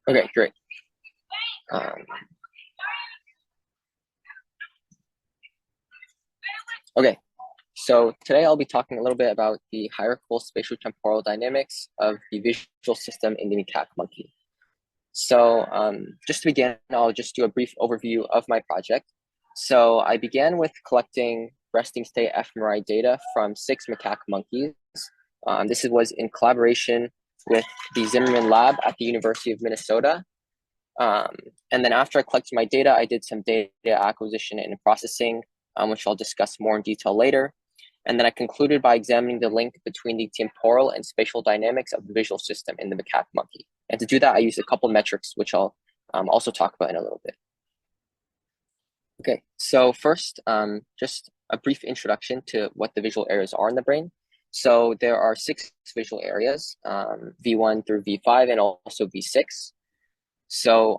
Okay, great. Um, okay, so today I'll be talking a little bit about the hierarchical spatiotemporal dynamics of the visual system in the macaque monkey. So just to begin, I'll just do a brief overview of my project. So I began with collecting resting state fMRI data from 6 macaque monkeys. This was in collaboration with the Zimmerman lab at the University of Minnesota. And then after I collected my data, I did some data acquisition and processing, which I'll discuss more in detail later. And then I concluded by examining the link between the temporal and spatial dynamics of the visual system in the macaque monkey. And to do that, I used a couple metrics, which I'll also talk about in a little bit. Okay, so first, just a brief introduction to what the visual areas are in the brain. So there are 6 visual areas, V1 through V5 and also V6. So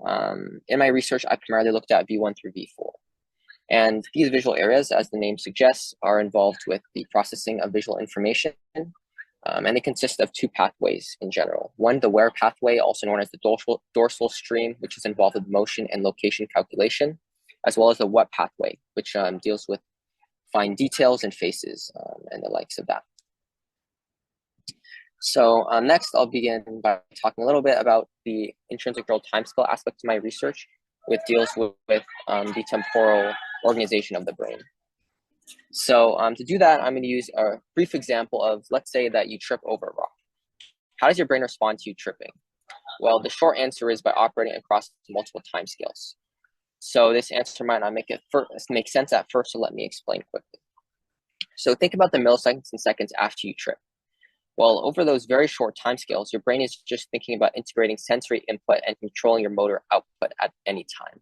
in my research, I primarily looked at V1 through V4. And these visual areas, as the name suggests, are involved with the processing of visual information. And they consist of 2 pathways in general. One, the where pathway, also known as the dorsal stream, which is involved with motion and location calculation, as well as the what pathway, which deals with fine details and faces and the likes of that. So next, I'll begin by talking a little bit about the intrinsic neural timescale aspect of my research, which deals with the temporal organization of the brain. So to do that, I'm going to use a brief example of, let's say that you trip over a rock. How does your brain respond to you tripping? Well, the short answer is by operating across multiple timescales. So this answer might not make sense at first, so let me explain quickly. So think about the milliseconds and seconds after you trip. Well, over those very short timescales, your brain is just thinking about integrating sensory input and controlling your motor output at any time.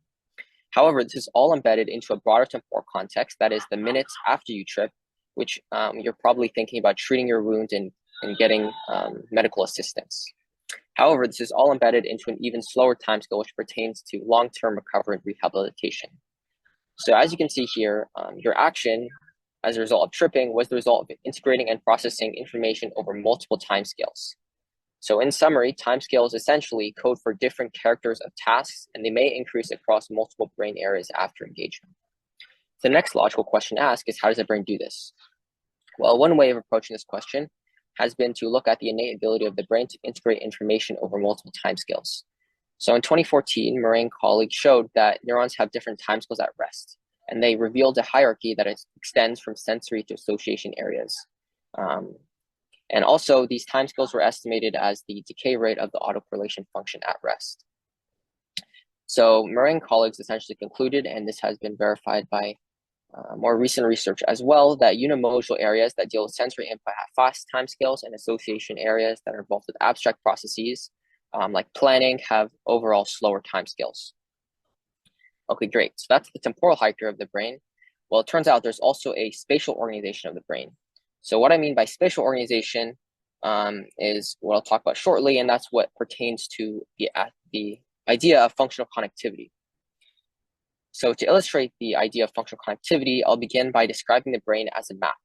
However, this is all embedded into a broader temporal context, that is the minutes after you trip, which you're probably thinking about treating your wound and getting medical assistance. However, this is all embedded into an even slower timescale, which pertains to long-term recovery and rehabilitation. So as you can see here, your action as a result of tripping was the result of integrating and processing information over multiple timescales. So in summary, timescales essentially code for different characters of tasks, and they may increase across multiple brain areas after engagement. The next logical question to ask is, how does the brain do this? Well, one way of approaching this question has been to look at the innate ability of the brain to integrate information over multiple timescales. So in 2014, Murray and colleagues showed that neurons have different timescales at rest, and they revealed a hierarchy that extends from sensory to association areas. And also, these timescales were estimated as the decay rate of the autocorrelation function at rest. So Murray and colleagues essentially concluded, and this has been verified by more recent research as well, that unimodal areas that deal with sensory input have fast timescales, and association areas that are involved with abstract processes, like planning, have overall slower timescales. Okay, great. So that's the temporal hierarchy of the brain. Well, it turns out there's also a spatial organization of the brain. So what I mean by spatial organization is what I'll talk about shortly, and that's what pertains to the idea of functional connectivity. So to illustrate the idea of functional connectivity, I'll begin by describing the brain as a map,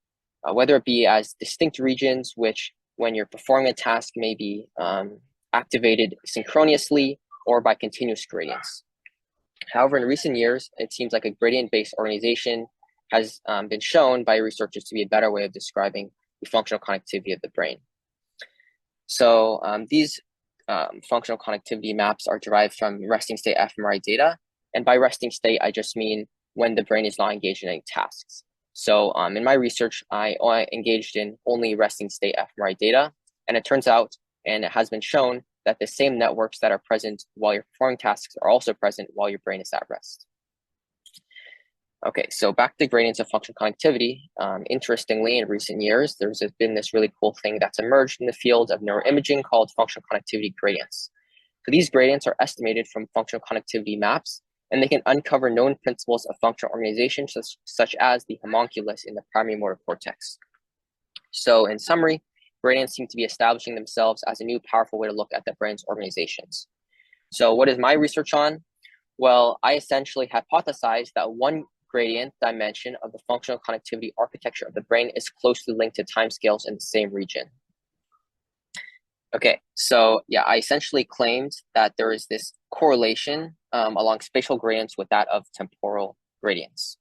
whether it be as distinct regions, which when you're performing a task may be activated synchronously, or by continuous gradients. However, in recent years, it seems like a gradient-based organization has been shown by researchers to be a better way of describing the functional connectivity of the brain. So these functional connectivity maps are derived from resting state fMRI data. And by resting state, I just mean when the brain is not engaged in any tasks. So in my research, I engaged in only resting state fMRI data. And it turns out, and it has been shown, that the same networks that are present while you're performing tasks are also present while your brain is at rest. Okay, so back to gradients of functional connectivity. Interestingly, in recent years, there's been this really cool thing that's emerged in the field of neuroimaging called functional connectivity gradients. So these gradients are estimated from functional connectivity maps, and they can uncover known principles of functional organization, such as the homunculus in the primary motor cortex. So in summary, gradients seem to be establishing themselves as a new powerful way to look at the brain's organizations. So what is my research on? Well, I essentially hypothesized that one gradient dimension of the functional connectivity architecture of the brain is closely linked to timescales in the same region. Okay, so yeah, I essentially claimed that there is this correlation along spatial gradients with that of temporal gradients.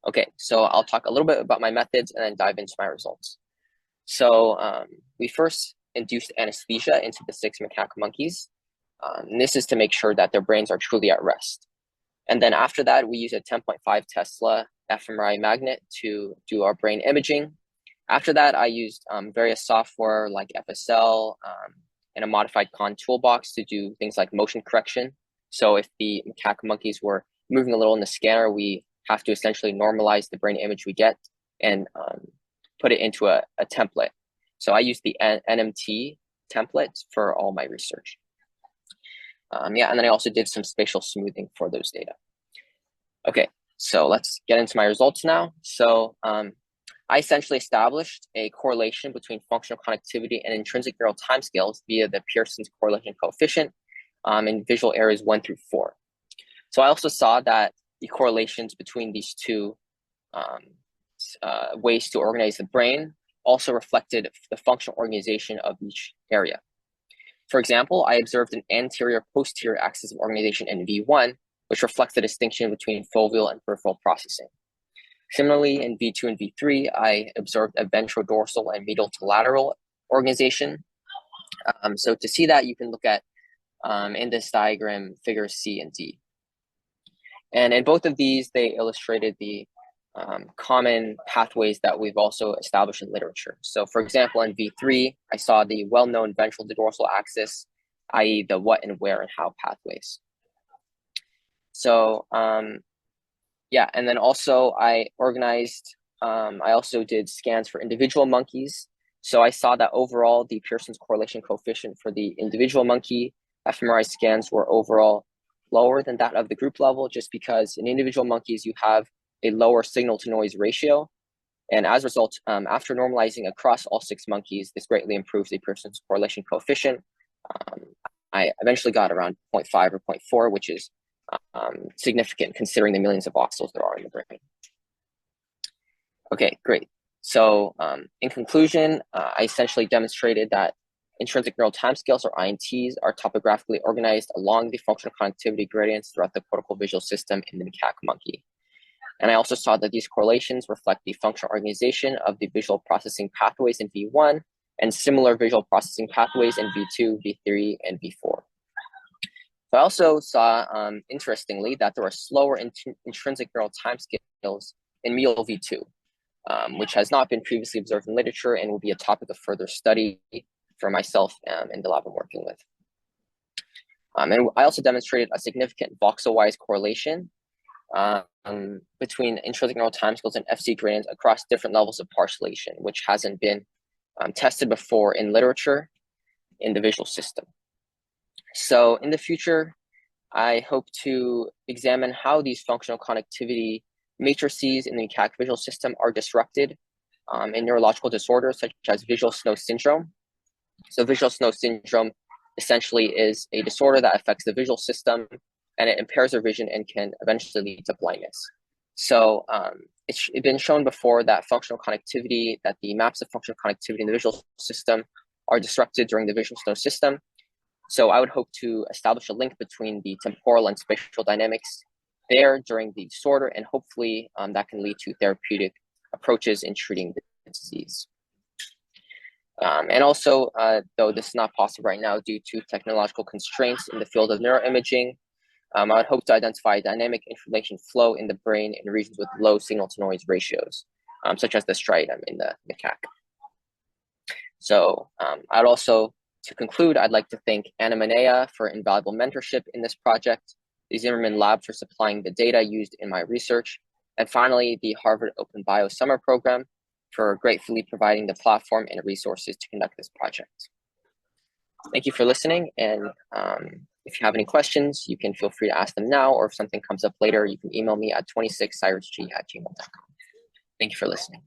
Okay, so I'll talk a little bit about my methods and then dive into my results. So we first induced anesthesia into the 6 macaque monkeys. This is to make sure that their brains are truly at rest. And then after that, we use a 10.5 Tesla fMRI magnet to do our brain imaging. After that, I used various software like FSL and a modified Con toolbox to do things like motion correction. So if the macaque monkeys were moving a little in the scanner, we have to essentially normalize the brain image we get and put it into a template. So I use the NMT template for all my research. Yeah, and then I also did some spatial smoothing for those data. Okay, so let's get into my results now. So I essentially established a correlation between functional connectivity and intrinsic neural timescales via the Pearson's correlation coefficient in visual areas 1 through 4. So I also saw that the correlations between these two ways to organize the brain also reflected the functional organization of each area. For example, I observed an anterior-posterior axis of organization in V1, which reflects the distinction between foveal and peripheral processing. Similarly, in V2 and V3, I observed a ventrodorsal and medial to lateral organization. So to see that, you can look at, in this diagram, figures C and D. And in both of these, they illustrated the common pathways that we've also established in literature. So for example, in V3, I saw the well-known ventral to dorsal axis, i.e. the what and where and how pathways. So yeah, and then also I also did scans for individual monkeys. So I saw that overall the Pearson's correlation coefficient for the individual monkey fMRI scans were overall lower than that of the group level, just because in individual monkeys you have a lower signal to noise ratio. And as a result, after normalizing across all 6 monkeys, this greatly improves the Pearson's correlation coefficient. I eventually got around 0.5 or 0.4, which is significant considering the millions of voxels there are in the brain. Okay, great. So in conclusion, I essentially demonstrated that intrinsic neural timescales, or INTs, are topographically organized along the functional connectivity gradients throughout the cortical visual system in the macaque monkey. And I also saw that these correlations reflect the functional organization of the visual processing pathways in V1 and similar visual processing pathways in V2, V3, and V4. I also saw, interestingly, that there are slower intrinsic neural timescales in medial V2, which has not been previously observed in literature and will be a topic of further study for myself in the lab I'm working with. And I also demonstrated a significant voxel-wise correlation between intrinsic neural timescales and FC gradients across different levels of parcellation, which hasn't been tested before in literature in the visual system. So in the future, I hope to examine how these functional connectivity matrices in the macaque visual system are disrupted in neurological disorders such as visual snow syndrome. So visual snow syndrome essentially is a disorder that affects the visual system and it impairs our vision and can eventually lead to blindness. So it's been shown before that that the maps of functional connectivity in the visual system are disrupted during the visual snow system. So I would hope to establish a link between the temporal and spatial dynamics there during the disorder, and hopefully that can lead to therapeutic approaches in treating the disease. And also, though this is not possible right now due to technological constraints in the field of neuroimaging, I would hope to identify dynamic information flow in the brain in regions with low signal to noise ratios, such as the striatum in the macaque. So I'd also, to conclude, I'd like to thank Anna Manea for invaluable mentorship in this project, the Zimmerman Lab for supplying the data used in my research, and finally, the Harvard Open Bio Summer Program for gratefully providing the platform and resources to conduct this project. Thank you for listening, and if you have any questions, you can feel free to ask them now, or if something comes up later, you can email me at 26cyrusg@gmail.com. Thank you for listening.